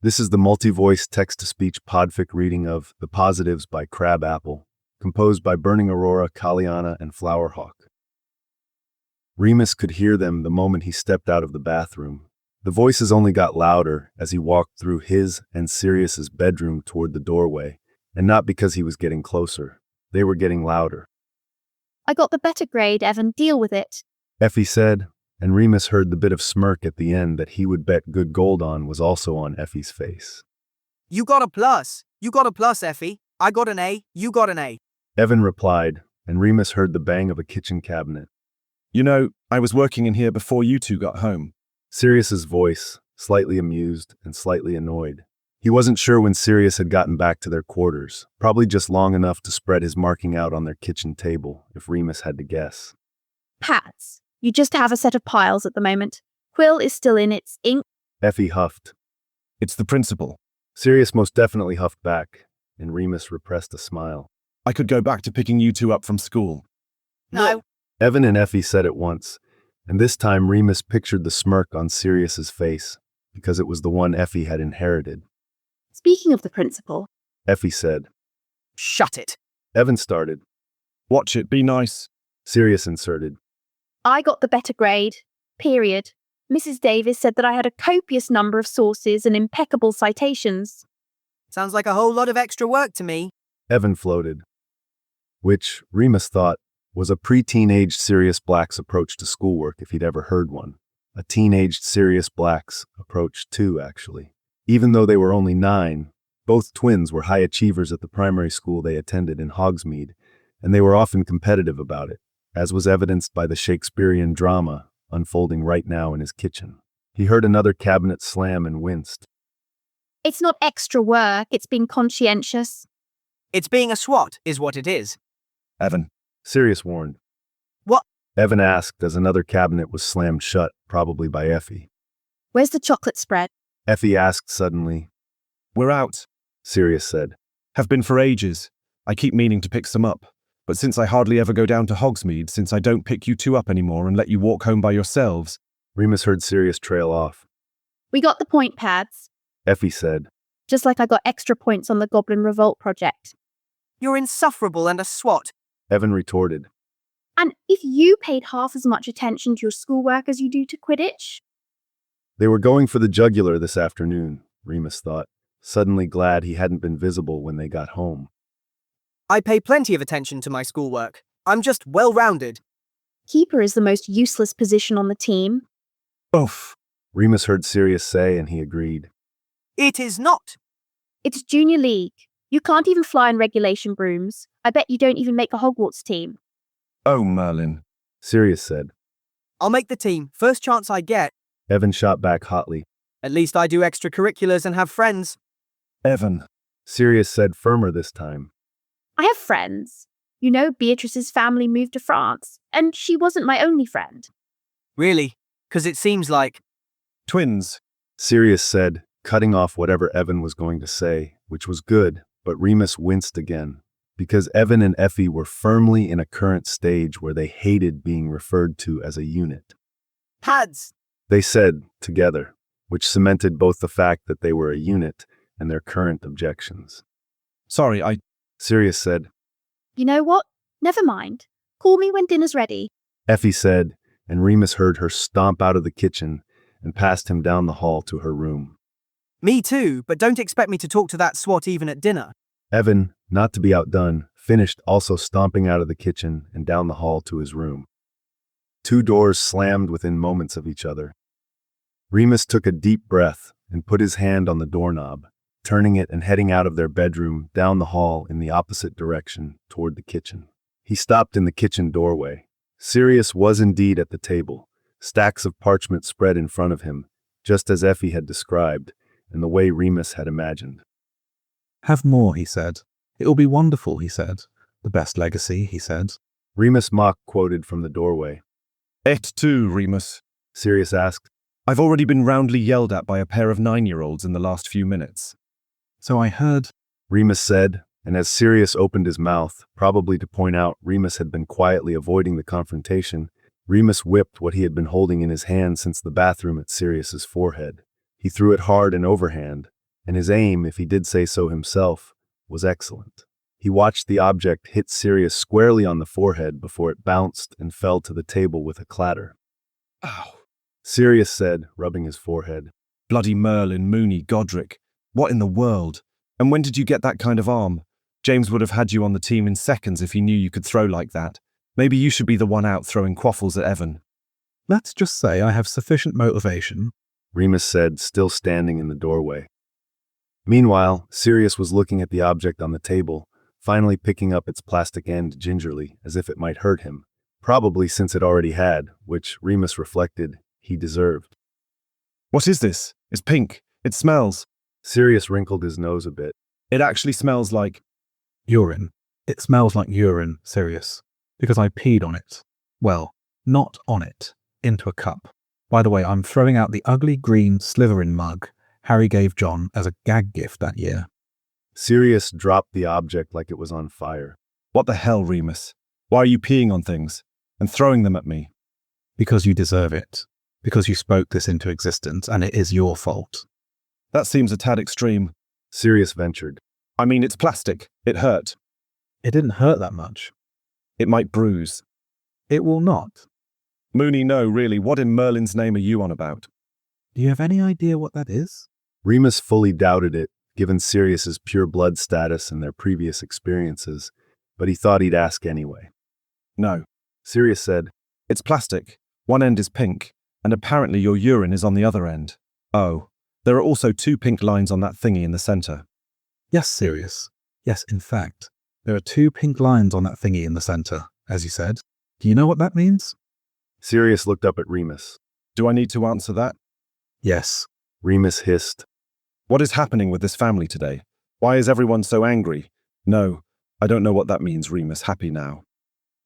This is the multi-voice text-to-speech podfic reading of The Positives by Crabapple, composed by Burning Aurora, Kaliana, and Flowerhawk. Remus could hear them the moment he stepped out of the bathroom. The voices only got louder as he walked through his and Sirius's bedroom toward the doorway, and not because he was getting closer. They were getting louder. I got the better grade, Evan. Deal with it. Effie said, and Remus heard the bit of smirk at the end that he would bet good gold on was also on Effie's face. You got a plus. You got a plus, Effie. I got an A. You got an A. Evan replied, and Remus heard the bang of a kitchen cabinet. You know, I was working in here before you two got home. Sirius's voice, slightly amused and slightly annoyed. He wasn't sure when Sirius had gotten back to their quarters, probably just long enough to spread his marking out on their kitchen table, if Remus had to guess. Pats. You just have a set of piles at the moment. Quill is still in its ink. Effie huffed. It's the principal. Sirius most definitely huffed back, and Remus repressed a smile. I could go back to picking you two up from school. No. Evan and Effie said at once, and this time Remus pictured the smirk on Sirius's face, because it was the one Effie had inherited. Speaking of the principal, Effie said. Shut it. Evan started. Watch it, be nice. Sirius inserted. I got the better grade. Period. Mrs. Davis said that I had a copious number of sources and impeccable citations. Sounds like a whole lot of extra work to me. Evan floated. Which, Remus thought, was a pre-teenaged Sirius Black's approach to schoolwork if he'd ever heard one. A teenaged Sirius Black's approach too, actually. Even though they were only 9, both twins were high achievers at the primary school they attended in Hogsmeade, and they were often competitive about it, as was evidenced by the Shakespearean drama unfolding right now in his kitchen. He heard another cabinet slam and winced. It's not extra work, it's being conscientious. It's being a SWAT, is what it is. Evan. Sirius warned. What? Evan asked as another cabinet was slammed shut, probably by Effie. Where's the chocolate spread? Effie asked suddenly. We're out. Sirius said. Have been for ages. I keep meaning to pick some up. But since I hardly ever go down to Hogsmeade, since I don't pick you two up anymore and let you walk home by yourselves. Remus heard Sirius trail off. We got the point, Pads. Effie said. Just like I got extra points on the Goblin Revolt project. You're insufferable and a SWAT. Evan retorted. And if you paid half as much attention to your schoolwork as you do to Quidditch? They were going for the jugular this afternoon, Remus thought, suddenly glad he hadn't been visible when they got home. I pay plenty of attention to my schoolwork. I'm just well-rounded. Keeper is the most useless position on the team. Oof. Remus heard Sirius say, and he agreed. It is not. It's Junior League. You can't even fly in regulation brooms. I bet you don't even make a Hogwarts team. Oh, Merlin. Sirius said. I'll make the team, first chance I get. Evan shot back hotly. At least I do extracurriculars and have friends. Evan. Sirius said firmer this time. I have friends. You know, Beatrice's family moved to France, and she wasn't my only friend. Really? 'Cause it seems like... Twins. Sirius said, cutting off whatever Evan was going to say, which was good, but Remus winced again, because Evan and Effie were firmly in a current stage where they hated being referred to as a unit. Pads. They said, together, which cemented both the fact that they were a unit and their current objections. Sorry, Sirius said. You know what? Never mind. Call me when dinner's ready. Effie said, and Remus heard her stomp out of the kitchen and passed him down the hall to her room. Me too, but don't expect me to talk to that SWAT even at dinner. Evan, not to be outdone, finished also stomping out of the kitchen and down the hall to his room. 2 doors slammed within moments of each other. Remus took a deep breath and put his hand on the doorknob, turning it and heading out of their bedroom down the hall in the opposite direction toward the kitchen. He stopped in the kitchen doorway. Sirius was indeed at the table, stacks of parchment spread in front of him, just as Effie had described, and the way Remus had imagined. Have more, he said. It will be wonderful, he said. The best legacy, he said. Remus mock quoted from the doorway. Et tu, Remus? Sirius asked. I've already been roundly yelled at by a pair of 9-year-olds in the last few minutes. So I heard, Remus said, and as Sirius opened his mouth, probably to point out Remus had been quietly avoiding the confrontation, Remus whipped what he had been holding in his hand since the bathroom at Sirius's forehead. He threw it hard and overhand, and his aim, if he did say so himself, was excellent. He watched the object hit Sirius squarely on the forehead before it bounced and fell to the table with a clatter. Ow. Sirius said, rubbing his forehead. Bloody Merlin, Mooney, Godric. What in the world? And when did you get that kind of arm? James would have had you on the team in seconds if he knew you could throw like that. Maybe you should be the one out throwing quaffles at Evan. Let's just say I have sufficient motivation. Remus said, still standing in the doorway. Meanwhile, Sirius was looking at the object on the table, finally picking up its plastic end gingerly, as if it might hurt him, probably since it already had, which, Remus reflected, he deserved. What is this? It's pink. It smells. Sirius wrinkled his nose a bit. It actually smells like... Urine. It smells like urine, Sirius, because I peed on it. Well, not on it, into a cup. By the way, I'm throwing out the ugly green Slytherin mug Harry gave John as a gag gift that year. Sirius dropped the object like it was on fire. What the hell, Remus? Why are you peeing on things and throwing them at me? Because you deserve it. Because you spoke this into existence, and it is your fault. That seems a tad extreme. Sirius ventured. I mean, it's plastic. It hurt. It didn't hurt that much. It might bruise. It will not. Mooney, no, really, what in Merlin's name are you on about? Do you have any idea what that is? Remus fully doubted it, given Sirius's pure blood status and their previous experiences, but he thought he'd ask anyway. No. Sirius said, It's plastic. One end is pink, and apparently your urine is on the other end. Oh, there are also 2 pink lines on that thingy in the center. Yes, Sirius. Yes, in fact, there are 2 pink lines on that thingy in the center, as you said. Do you know what that means? Sirius looked up at Remus. Do I need to answer that? Yes. Remus hissed. What is happening with this family today? Why is everyone so angry? No, I don't know what that means, Remus. Happy now.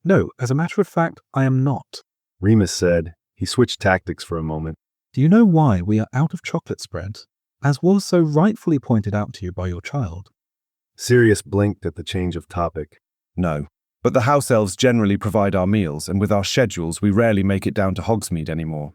No, as a matter of fact, I am not. Remus said. He switched tactics for a moment. Do you know why we are out of chocolate spread, as was so rightfully pointed out to you by your child? Sirius blinked at the change of topic. No. But the house elves generally provide our meals, and with our schedules, we rarely make it down to Hogsmeade anymore.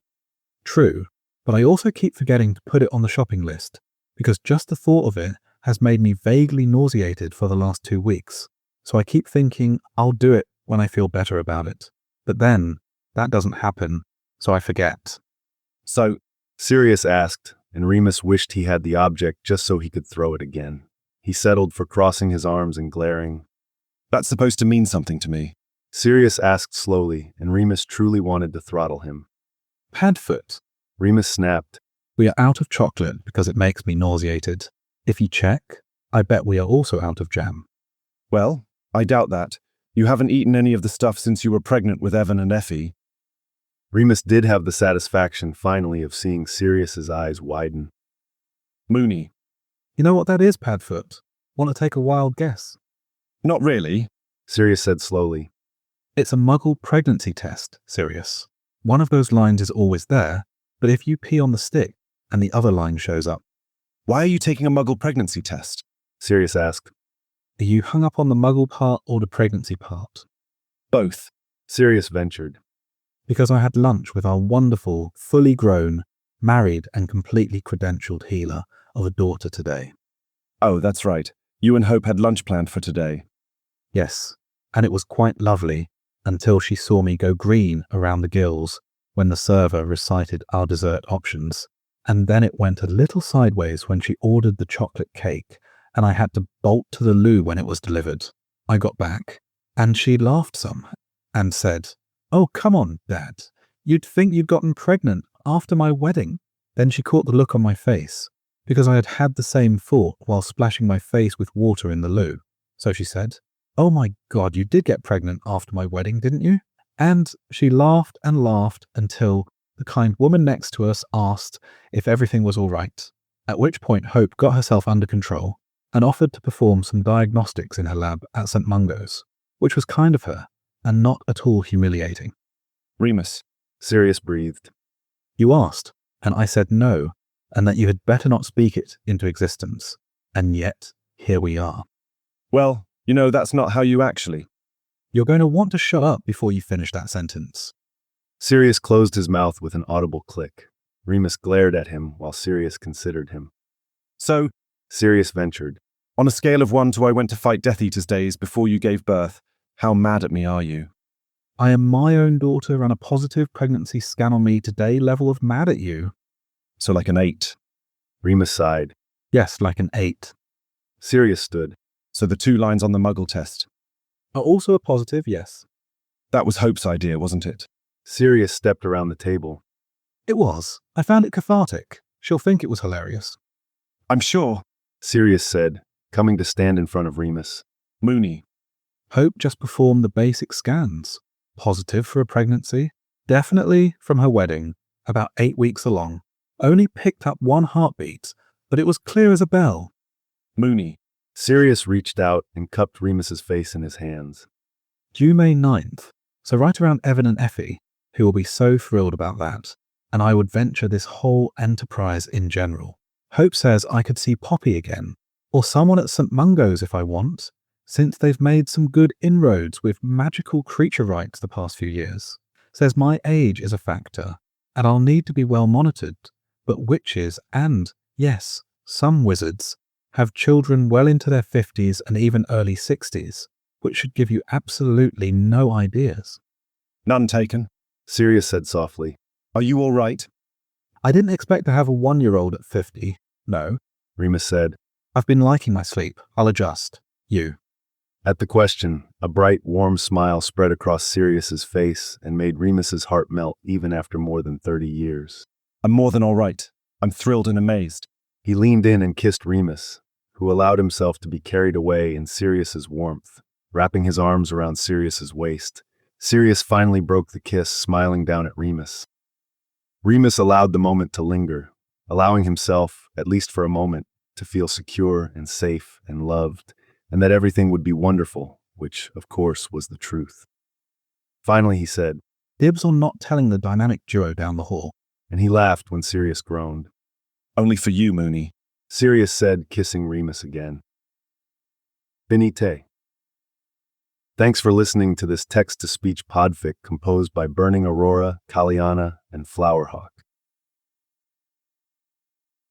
True, but I also keep forgetting to put it on the shopping list, because just the thought of it has made me vaguely nauseated for the last 2 weeks. So I keep thinking I'll do it when I feel better about it. But then, that doesn't happen, so I forget. So, Sirius asked, and Remus wished he had the object just so he could throw it again. He settled for crossing his arms and glaring. that's supposed to mean something to me. Sirius asked slowly, and Remus truly wanted to throttle him. Padfoot, Remus snapped. we are out of chocolate because it makes me nauseated. If you check, I bet we are also out of jam. Well, I doubt that. You haven't eaten any of the stuff since you were pregnant with Evan and Effie. Remus did have the satisfaction finally of seeing Sirius's eyes widen. Mooney. You know what that is, Padfoot? Want to take a wild guess? Not really. Sirius said slowly. It's a Muggle pregnancy test, Sirius. One of those lines is always there, but if you pee on the stick and the other line shows up. Why are you taking a Muggle pregnancy test? Sirius asked. Are you hung up on the Muggle part or the pregnancy part? Both. Sirius ventured. Because I had lunch with our wonderful, fully grown, married and completely credentialed healer of a daughter today. Oh, that's right. You and Hope had lunch planned for today. Yes, and it was quite lovely until she saw me go green around the gills when the server recited our dessert options. And then it went a little sideways when she ordered the chocolate cake, and I had to bolt to the loo when it was delivered. I got back, and she laughed some and said, "Oh, come on, Dad. You'd think you'd gotten pregnant after my wedding." Then she caught the look on my face, because I had had the same thought while splashing my face with water in the loo. So she said, "Oh my God, you did get pregnant after my wedding, didn't you?" And she laughed and laughed until the kind woman next to us asked if everything was all right, at which point Hope got herself under control and offered to perform some diagnostics in her lab at St. Mungo's, which was kind of her and not at all humiliating. Remus. Sirius breathed. You asked, and I said no, and that you had better not speak it into existence. And yet, here we are. Well, you know, that's not how you actually. You're going to want to shut up before you finish that sentence. Sirius closed his mouth with an audible click. Remus glared at him while Sirius considered him. So, Sirius ventured. On a scale of 1 to I went to fight Death Eater's days before you gave birth, how mad at me are you? I am my own daughter and a positive pregnancy scan on me today level of mad at you. So like an 8. Remus sighed. Yes, like an 8. Sirius stood. So the 2 lines on the Muggle test. Are also a positive, yes. That was Hope's idea, wasn't it? Sirius stepped around the table. It was. I found it cathartic. She'll think it was hilarious. I'm sure. Sirius said, coming to stand in front of Remus. Mooney. Hope just performed the basic scans. Positive for a pregnancy. Definitely from her wedding, about 8 weeks along. Only picked up 1 heartbeat, but it was clear as a bell. Mooney. Sirius reached out and cupped Remus's face in his hands. Due May 9th, so right around Evan and Effie, who will be so thrilled about that. And I would venture this whole enterprise in general. Hope says I could see Poppy again, or someone at St. Mungo's if I want, since they've made some good inroads with magical creature rights the past few years. Says my age is a factor, and I'll need to be well monitored, but witches and, yes, some wizards, have children well into their 50s and even early 60s, which should give you absolutely no ideas. None taken. Sirius said softly. Are you all right? I didn't expect to have a 1-year-old at 50. No. Remus said. I've been liking my sleep. I'll adjust. You. At the question, a bright, warm smile spread across Sirius's face and made Remus's heart melt even after more than 30 years. I'm more than all right. I'm thrilled and amazed. He leaned in and kissed Remus, who allowed himself to be carried away in Sirius's warmth, wrapping his arms around Sirius's waist. Sirius finally broke the kiss, smiling down at Remus. Remus allowed the moment to linger, allowing himself, at least for a moment, to feel secure and safe and loved, and that everything would be wonderful, which, of course, was the truth. Finally, he said, Dibs on not telling the dynamic duo down the hall. and he laughed when Sirius groaned. Only for you, Mooney. Sirius said, kissing Remus again. Finite. Thanks for listening to this text-to-speech podfic composed by Burning Aurora, Kaliana, and Flowerhawk.